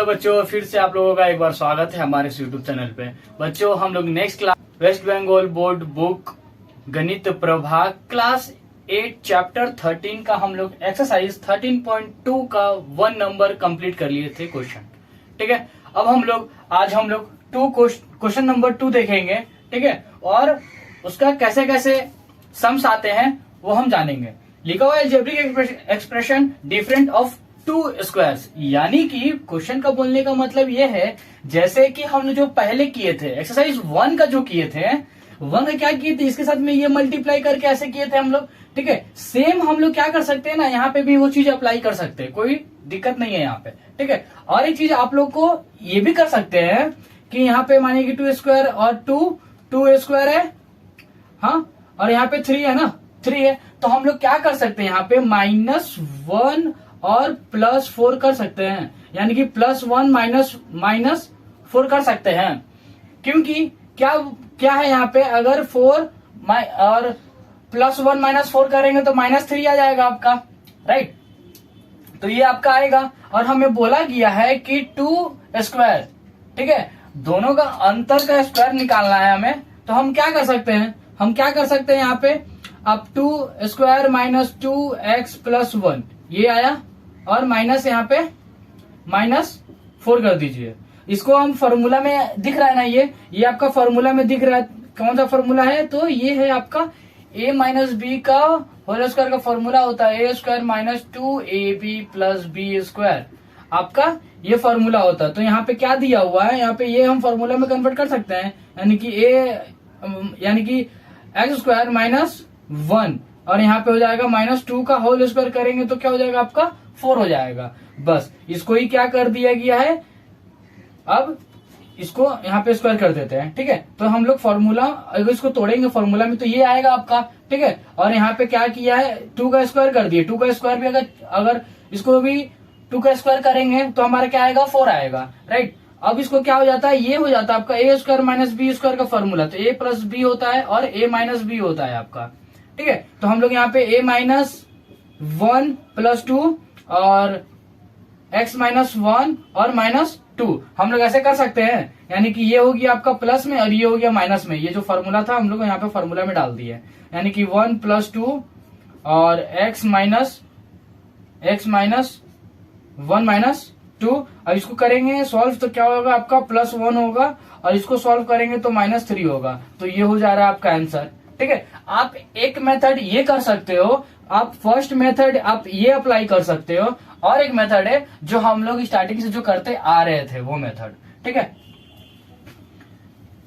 Hello बच्चों, फिर से आप लोगों का एक बार स्वागत है हमारे यूट्यूब चैनल पे। बच्चों, हम लोग next class West Bengal board book गणित प्रभाग क्लास 8 चैप्टर 13 का हम लोग एक्सरसाइज 13.2 का 1 नंबर कंप्लीट कर लिए थे क्वेश्चन। ठीक है, अब आज हम लोग क्वेश्चन नंबर 2 देखेंगे। ठीक है, और उसका कैसे कैसे सम्स आते हैं वो हम जानेंगे। लिखा हुआ है algebraic expression different of 2 squares, यानी कि क्वेश्चन का बोलने का मतलब ये है जैसे कि हमने जो पहले किए थे एक्सरसाइज 1 का जो किए थे, 1 का क्या किए थे, इसके साथ में ये मल्टीप्लाई करके ऐसे किए थे हम लोग। ठीक है, सेम हम लोग क्या कर सकते हैं ना, यहाँ पे भी वो चीज अप्लाई कर सकते हैं, कोई दिक्कत नहीं है यहाँ पे। ठीक है, और एक चीज आप लोग को ये भी कर सकते हैं कि यहाँ पे मानिए कि 2 स्क्वायर और 2 स्क्वायर है, हाँ, और यहाँ पे 3 है ना, 3 है, तो हम लोग क्या कर सकते हैं यहाँ पे -1 और +4 कर सकते हैं, यानी कि +1 -4 कर सकते हैं। क्योंकि क्या है यहाँ पे, अगर 4 और +1 -4 करेंगे तो -3 आ जाएगा आपका, राइट। तो ये आपका आएगा, और हमें बोला गया है कि 2 स्क्वायर, ठीक है, दोनों का अंतर का स्क्वायर निकालना है हमें। तो हम क्या कर सकते हैं, यहाँ पे अब 2 स्क्वायर -2x + 1 ये आया, और माइनस यहाँ पे -4 कर दीजिए। इसको हम फॉर्मूला में दिख रहा है ना, ये आपका फॉर्मूला में दिख रहा है। कौन सा फॉर्मूला है, तो ये है आपका a - b का होल स्क्वायर का फॉर्मूला होता है a² - 2ab + b², आपका ये फॉर्मूला होता है। तो यहाँ पे क्या दिया हुआ है, यहाँ पे ये हम फॉर्मूला में कन्वर्ट कर सकते हैं, यानी कि x² - 1, और यहाँ पे हो जाएगा -2 का होल स्क्वायर करेंगे तो क्या हो जाएगा आपका 4 हो जाएगा। बस इसको ही क्या कर दिया गया है, अब इसको यहाँ पे स्क्वायर कर देते हैं। ठीक है, तो हम लोग फॉर्मूला अगर इसको तोड़ेंगे फॉर्मूला में तो ये आएगा आपका। ठीक है, और यहाँ पे क्या किया है, 2 का स्क्वायर कर दिए। 2 का स्क्वायर भी अगर इसको भी 2 का स्क्वायर करेंगे तो हमारा क्या आएगा, 4 आएगा, राइट। अब इसको क्या हो जाता है, ये हो जाता है आपका a² - b² का फॉर्मूला, तो a + b होता है और a - b होता है आपका। ठीक है, तो हम लोग यहाँ पे a - 1 + 2 और x - 1 और -2 हम लोग ऐसे कर सकते हैं, यानी कि ये हो गया आपका प्लस में और ये हो गया माइनस में। ये जो फॉर्मूला था हम लोग यहाँ पे फॉर्मूला में डाल दिए, यानी कि 1 + 2 और x - 1 - 2। अब इसको करेंगे सॉल्व तो क्या होगा आपका +1 होगा, और इसको सॉल्व करेंगे तो -3 होगा। तो ये हो जा रहा है आपका आंसर। ठीक है, आप एक मेथड ये कर सकते हो, आप फर्स्ट मेथड आप ये अप्लाई कर सकते हो, और एक मेथड है जो हम लोग स्टार्टिंग से जो करते आ रहे थे वो मेथड। ठीक है,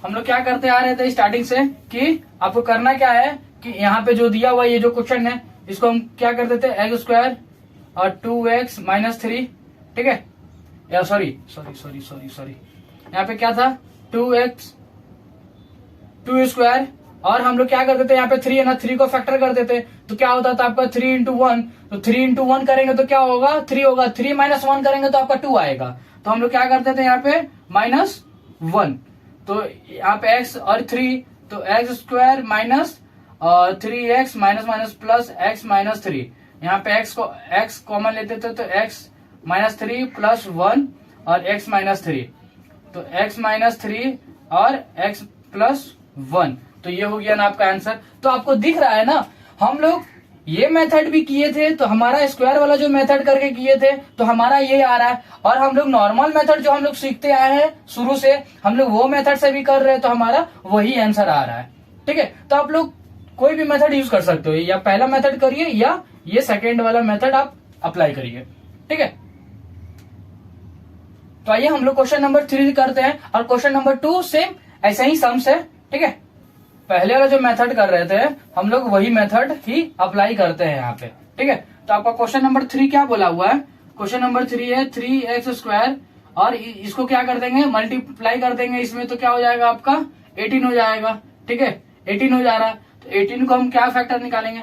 हम लोग क्या करते आ रहे थे स्टार्टिंग से, कि आपको करना क्या है कि यहाँ पे जो दिया हुआ ये जो क्वेश्चन है इसको हम क्या कर देते हैं, x² और 2x - 3। ठीक है, या सॉरी, यहाँ पे क्या था, 2 स्क्वायर, और हम लोग क्या करते थे, यहाँ पे 3 है ना, 3 को फैक्टर कर देते, तो क्या होता था आपका 3 × 1, तो 3 × 1 करेंगे तो क्या होगा, 3 होगा। 3 - 1 करेंगे तो आपका 2 आएगा। तो हम लोग क्या करते थे यहाँ पे -1, तो यहाँ पे x और 3, तो x² - 3x - x - 3, यहाँ पे x कॉमन लेते थे तो x - 3 + 1 और x - 3, तो x - 3 और x + 1, तो ये हो गया ना आपका आंसर। तो आपको दिख रहा है ना, हम लोग ये मेथड भी किए थे, तो हमारा स्क्वायर वाला जो मेथड करके किए थे तो हमारा ये आ रहा है, और हम लोग नॉर्मल मेथड जो हम लोग सीखते आए हैं शुरू से, हम लोग वो मेथड से भी कर रहे हैं, तो हमारा वही आंसर आ रहा है। ठीक है, तो आप लोग कोई भी मेथड यूज कर सकते हो, या पहला मेथड करिए या ये सेकेंड वाला मेथड आप अप्लाई करिए। ठीक है, तो आइए हम लोग क्वेश्चन नंबर 3 करते हैं, और क्वेश्चन नंबर 2 सेम ऐसे ही सम्स है। ठीक है, पहले वाला जो मेथड कर रहे थे हम लोग वही मेथड ही अप्लाई करते हैं यहाँ पे। ठीक है, तो आपका क्वेश्चन नंबर 3 क्या बोला हुआ है, क्वेश्चन नंबर 3 है 3x², और इसको क्या कर देंगे, मल्टीप्लाई कर देंगे इसमें, तो क्या हो जाएगा आपका 18 हो जाएगा। ठीक है, 18 हो जा रहा है, तो 18 को हम क्या फैक्टर निकालेंगे,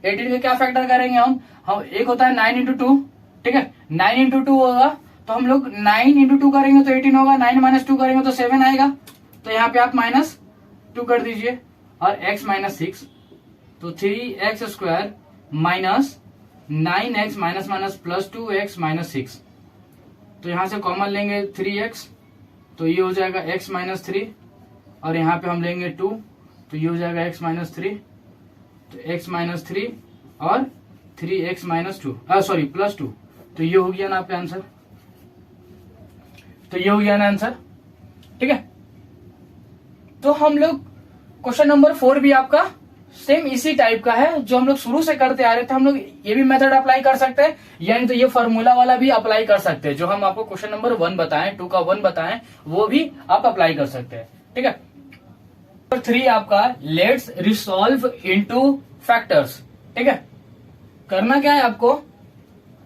18 को क्या फैक्टर करेंगे हम एक होता है 9 × 2। ठीक है, 9 × 2 होगा, तो हम लोग 9 × 2 करेंगे तो 18 होगा, 9 - 2 करेंगे तो 7 आएगा, तो यहाँ पे आप -2 कर दीजिए, और x - 6, तो 3x² - 9x - +2x - 6, तो यहाँ से कॉमन लेंगे 3x, तो ये हो जाएगा x माइनस 3, और यहाँ पे हम लेंगे 2, तो ये हो जाएगा x माइनस 3, तो x माइनस 3 और 3x माइनस 2, सॉरी प्लस 2, तो ये हो गया ना आपका आंसर। तो ये हो गया ना आंसर, ठीक है। तो हम लोग क्वेश्चन नंबर 4 भी आपका सेम इसी टाइप का है जो हम लोग शुरू से करते आ रहे थे। हम लोग ये भी मेथड अप्लाई कर सकते हैं, यानी तो ये फॉर्मूला वाला भी अप्लाई कर सकते हैं। जो हम आपको क्वेश्चन नंबर 1 बताएं, 2 का 1 बताएं, वो भी आप अप्लाई कर सकते हैं, ठीक है। नंबर 3 आपका लेट्स रिसॉल्व इनटू फैक्टर्स, ठीक है। करना क्या है आपको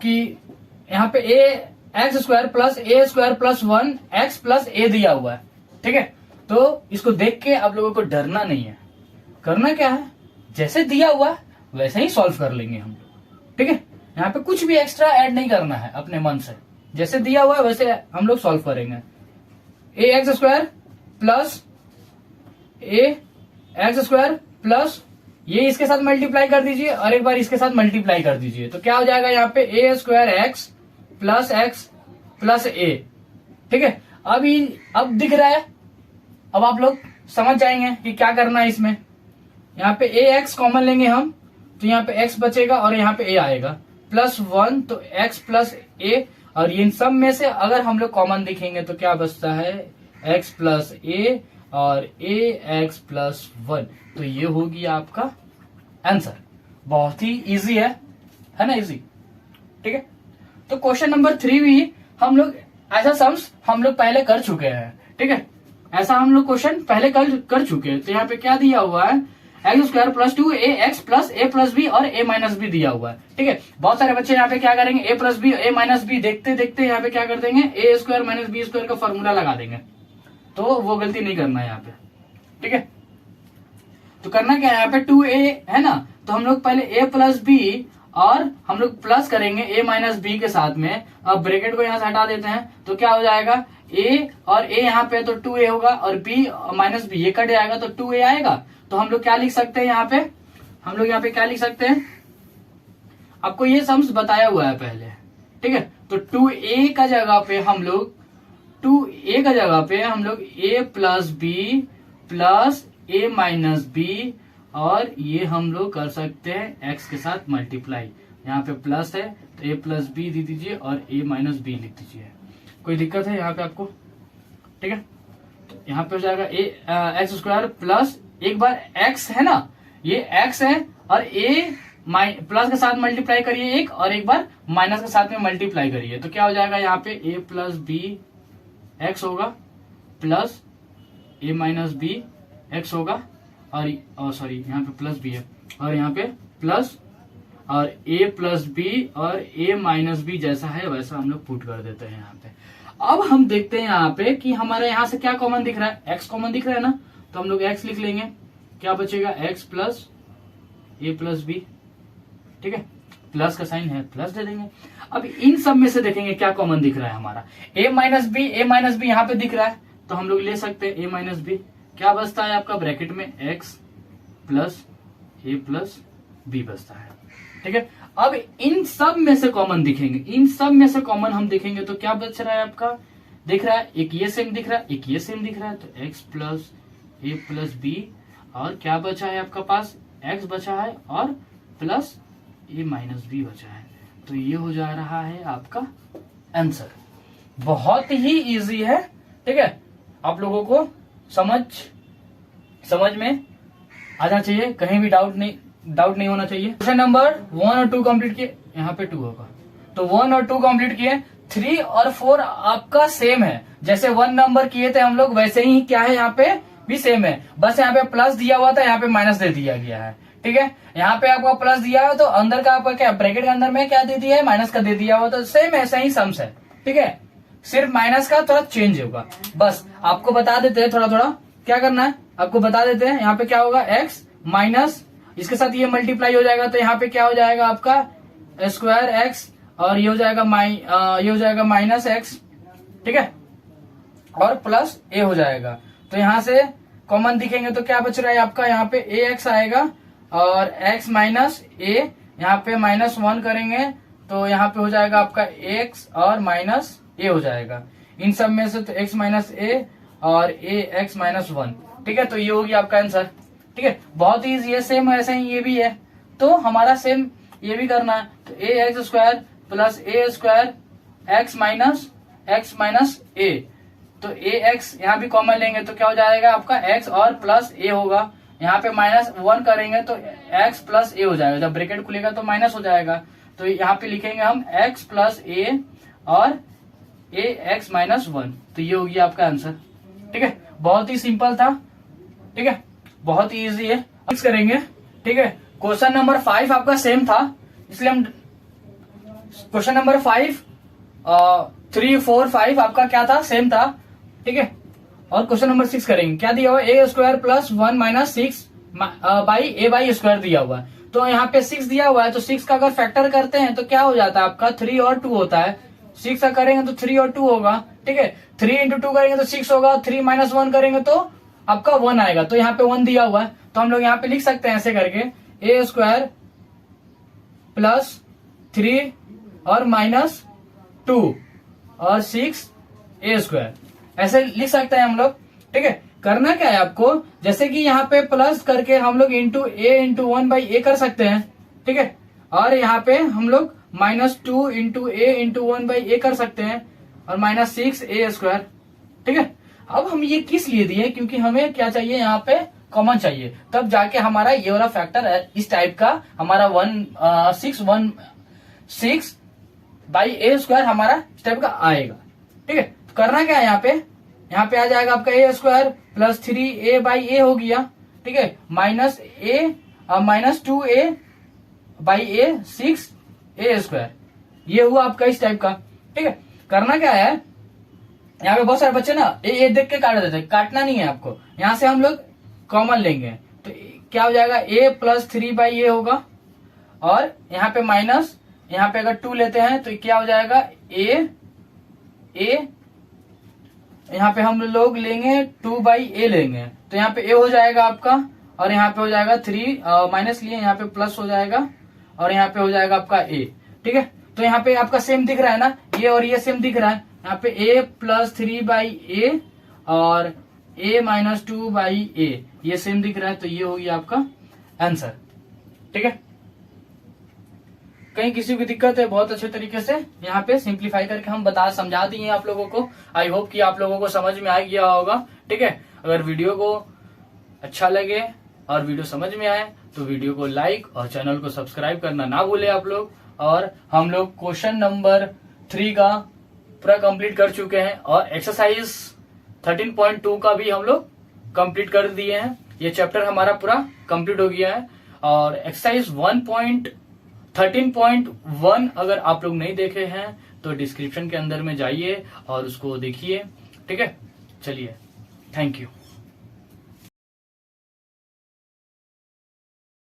कि यहाँ पे एक्स स्क्वायर प्लस ए स्क्वायर प्लस 1 एक्स प्लस ए दिया हुआ है, ठीक है। तो इसको देख के आप लोगों को डरना नहीं है। करना क्या है, जैसे दिया हुआ है वैसे ही सॉल्व कर लेंगे हम लोग, ठीक है। यहाँ पे कुछ भी एक्स्ट्रा ऐड नहीं करना है अपने मन से, जैसे दिया हुआ है वैसे हम लोग सॉल्व करेंगे। ए एक्स स्क्वायर प्लस ए एक्स स्क्वायर प्लस ये इसके साथ मल्टीप्लाई कर दीजिए और एक बार इसके साथ मल्टीप्लाई कर दीजिए, तो क्या हो जाएगा यहाँ पे ए स्क्वायर एक्स प्लस ए, ठीक है। अब दिख रहा है, अब आप लोग समझ जाएंगे कि क्या करना है इसमें। यहाँ पे ए एक्स कॉमन लेंगे हम, तो यहाँ पे एक्स बचेगा और यहाँ पे ए आएगा प्लस 1, तो एक्स प्लस ए, और इन सब में से अगर हम लोग कॉमन दिखेंगे तो क्या बचता है, एक्स प्लस ए और ए एक्स प्लस 1, तो ये होगी आपका आंसर। बहुत ही इजी है ना, इजी, ठीक है। तो क्वेश्चन नंबर 3 भी हम लोग ऐसा सम्स हम लोग पहले कर चुके हैं, ठीक है। ऐसा हम लोग क्वेश्चन पहले कर चुके हैं। तो यहाँ पे क्या दिया हुआ है, एक्स स्क्वायर प्लस 2 ए एक्स प्लस ए प्लस बी और ए माइनस बी दिया हुआ है, ठीक है। बहुत सारे बच्चे यहाँ पे क्या करेंगे, ए प्लस बी ए माइनस बी देखते देखते यहाँ पे क्या कर देंगे, ए स्क्वायर माइनस बी स्क्वायर का फॉर्मूला लगा देंगे। तो वो गलती नहीं करना है यहाँ पे, ठीक है। तो करना क्या है, यहाँ पे 2a है ना, तो हम लोग पहले a प्लस बी और हम लोग प्लस करेंगे a माइनस बी के साथ में। अब ब्रैकेट को यहाँ से हटा देते हैं, तो क्या हो जाएगा, a और a यहाँ पे तो 2a होगा और b माइनस बी ये कट जाएगा तो 2a आएगा। तो हम लोग क्या लिख सकते हैं यहाँ पे, हम लोग यहाँ पे क्या लिख सकते हैं, आपको ये सम्स बताया हुआ है पहले, ठीक है। तो 2a का जगह पे हम लोग a plus B plus a minus B, और ये हम लोग कर सकते हैं x के साथ मल्टीप्लाई। यहाँ पे प्लस है तो a प्लस बी दे दीजिए और a माइनस बी लिख दीजिए। कोई दिक्कत है यहाँ पे आपको, ठीक है। तो यहाँ पे हो जाएगा एक्स स्क्वायर प्लस, एक बार x है ना, ये x है और a प्लस के साथ मल्टीप्लाई करिए एक, और एक बार माइनस के साथ में मल्टीप्लाई करिए, तो क्या हो जाएगा यहाँ पे a प्लस बी एक्स होगा plus a minus B X होगा, और सॉरी यहाँ पे प्लस बी है और यहाँ पे प्लस, और a प्लस बी और a माइनस बी जैसा है वैसा हम लोग पुट कर देते हैं यहाँ पे। अब हम देखते हैं यहाँ पे कि हमारे यहाँ से क्या कॉमन दिख रहा है, x कॉमन दिख रहा है ना, तो हम लोग x लिख लेंगे। क्या बचेगा, x plus a plus B, ठीक है। प्लस का साइन है, प्लस दे देंगे। अब इन सब में से देखेंगे क्या कॉमन दिख रहा है हमारा, a माइनस बी यहाँ पे दिख रहा है, तो हम लोग ले सकते हैं a माइनस बी। क्या बचता है आपका ब्रैकेट में, x plus a plus B बचता है, ठीक है। अब इन सब में से कॉमन दिखेंगे, इन सब में से कॉमन हम देखेंगे तो क्या बच रहा है आपका, दिख रहा है एक ये सेम दिख रहा है, एक ये सेम दिख रहा है, तो x plus a plus B, और क्या बचा है आपका पास, x बचा है और प्लस a माइनस बी बचा है। तो ये हो जा रहा है आपका आंसर। बहुत ही इजी है, ठीक है। आप लोगों को समझ में आना चाहिए, कहीं भी डाउट नहीं होना चाहिए। क्वेश्चन नंबर 1 और 2 कंप्लीट किए, यहाँ पे 2 होगा, तो 1 और 2 कंप्लीट किए। 3 और 4 आपका सेम है, जैसे 1 नंबर किए थे हम लोग वैसे ही क्या है यहाँ पे भी सेम है, बस यहाँ पे प्लस दिया हुआ था, यहाँ पे माइनस दे दिया गया है, ठीक है। यहाँ पे आपका प्लस दिया है तो अंदर का आपका क्या ब्रैकेट के अंदर में क्या दे दिया है, माइनस का दे दिया हुआ, तो सेम ऐसा ही सम्स है, ठीक है। सिर्फ माइनस का थोड़ा चेंज होगा, बस आपको बता देते हैं थोड़ा थोड़ा क्या करना है, आपको बता देते हैं। यहाँ पे क्या होगा, x माइनस इसके साथ ये मल्टीप्लाई हो जाएगा, तो यहाँ पे क्या हो जाएगा आपका स्क्वायर x, और ये हो जाएगा माइनस x, ठीक है, और प्लस a हो जाएगा। तो यहाँ से कॉमन दिखेंगे तो क्या बच रहा है आपका, यहाँ पे ax आएगा और x माइनस a, यहाँ पे -1 करेंगे तो यहाँ पे हो जाएगा आपका x और माइनस ए हो जाएगा। इन सब में से तो x माइनस ए और ए x माइनस 1, ठीक है। तो ये होगी आपका आंसर, ठीक है। बहुत ईजी है, सेम ऐसे ही ये भी है, तो हमारा सेम ये भी करना है। तो ए एक्स स्क्वायर प्लस ए स्क्वायर एक्स माइनस ए, तो ए एक्स यहाँ भी कॉमन लेंगे तो क्या हो जाएगा आपका x और प्लस ए होगा। यहाँ पे -1 करेंगे तो x प्लस ए हो जाएगा, जब ब्रैकेट खुलेगा तो माइनस हो जाएगा। तो यहाँ पे लिखेंगे हम x प्लस ए और ए x माइनस 1, तो ये होगी आपका आंसर, ठीक है। बहुत ही सिंपल था, ठीक है, बहुत ही इजी है। नेक्स्ट करेंगे, ठीक है। क्वेश्चन नंबर 5 आपका सेम था, इसलिए हम क्वेश्चन नंबर 5 3 4 5 आपका क्या था, सेम था, ठीक है। और क्वेश्चन नंबर 6 करेंगे। क्या दिया हुआ, A square plus 1 minus 6 by A by square दिया हुआ है। तो यहाँ पे 6 दिया हुआ है, तो 6 का अगर फैक्टर करते हैं तो क्या हो जाता है आपका 3 और 2 होता है। 6 का करेंगे तो 3 और 2 होगा, ठीक है। 3 इंटू 2 करेंगे तो 6 होगा, 3 माइनस 1 करेंगे तो आपका 1 आएगा। तो यहाँ पे 1 दिया हुआ है, तो हम लोग यहाँ पे लिख सकते हैं ऐसे करके, ए स्क्वायर प्लस 3 और माइनस 2 और 6 ए स्क्वायर, ऐसे लिख सकते हैं हम लोग, ठीक है। करना क्या है आपको, जैसे कि यहाँ पे प्लस करके हम लोग इंटू ए इंटू 1 बाई ए कर सकते हैं, ठीक है। और यहाँ पे हम लोग -2 इंटू ए इंटू 1 बाई ए कर सकते हैं, और -6 ए स्क्वायर, ठीक है। अब हम ये किस लिए दिए, क्योंकि हमें क्या चाहिए, यहाँ पे कॉमन चाहिए, तब जाके हमारा ये वाला फैक्टर इस टाइप का हमारा 6 बाई ए स्क्वायर हमारा इस टाइप का आएगा, ठीक है। तो करना क्या है, यहाँ पे आ जाएगा आपका ए स्क्वायर प्लस 3 ए बाई ए हो गया, ठीक है, -2 ए बाई ए 6 ए स्क्वायर, ये हुआ आपका इस टाइप का, ठीक है। करना क्या है, यहाँ पे बहुत सारे बच्चे ना ए देख के काट देते हैं, काटना नहीं है आपको, यहाँ से हम लोग कॉमन लेंगे, तो क्या हो जाएगा, ए प्लस 3 बाई ए होगा, और यहाँ पे माइनस, यहाँ पे अगर 2 लेते हैं तो क्या हो जाएगा, ए यहाँ पे हम लोग लेंगे 2 बाई ए लेंगे, तो यहाँ पे ए हो जाएगा आपका, और यहाँ पे हो जाएगा 3 माइनस लिए, यहाँ पे प्लस हो जाएगा, और यहाँ पे हो जाएगा आपका ए, ठीक है। तो यहाँ पे आपका सेम दिख रहा है ना, ये और ये सेम दिख रहा है, यहाँ पे ए प्लस 3 बाई ए और ए माइनस 2 बाई ए, ये सेम दिख रहा है, तो ये होगी आपका आंसर, ठीक है। कहीं किसी की दिक्कत है, बहुत अच्छे तरीके से यहाँ पे सिंप्लीफाई करके हम समझा दिए आप लोगों को। आई होप कि आप लोगों को समझ में आ गया होगा, ठीक है। अगर वीडियो को अच्छा लगे और वीडियो समझ में आए तो वीडियो को लाइक और चैनल को सब्सक्राइब करना ना भूले आप लोग। और हम लोग क्वेश्चन नंबर 3 का पूरा कंप्लीट कर चुके हैं, और एक्सरसाइज 13.2 का भी हम लोग कंप्लीट कर दिए हैं। ये चैप्टर हमारा पूरा कंप्लीट हो गया है। और एक्सरसाइज 13.1 अगर आप लोग नहीं देखे हैं तो डिस्क्रिप्शन के अंदर में जाइए और उसको देखिए, ठीक है। चलिए, थैंक यू।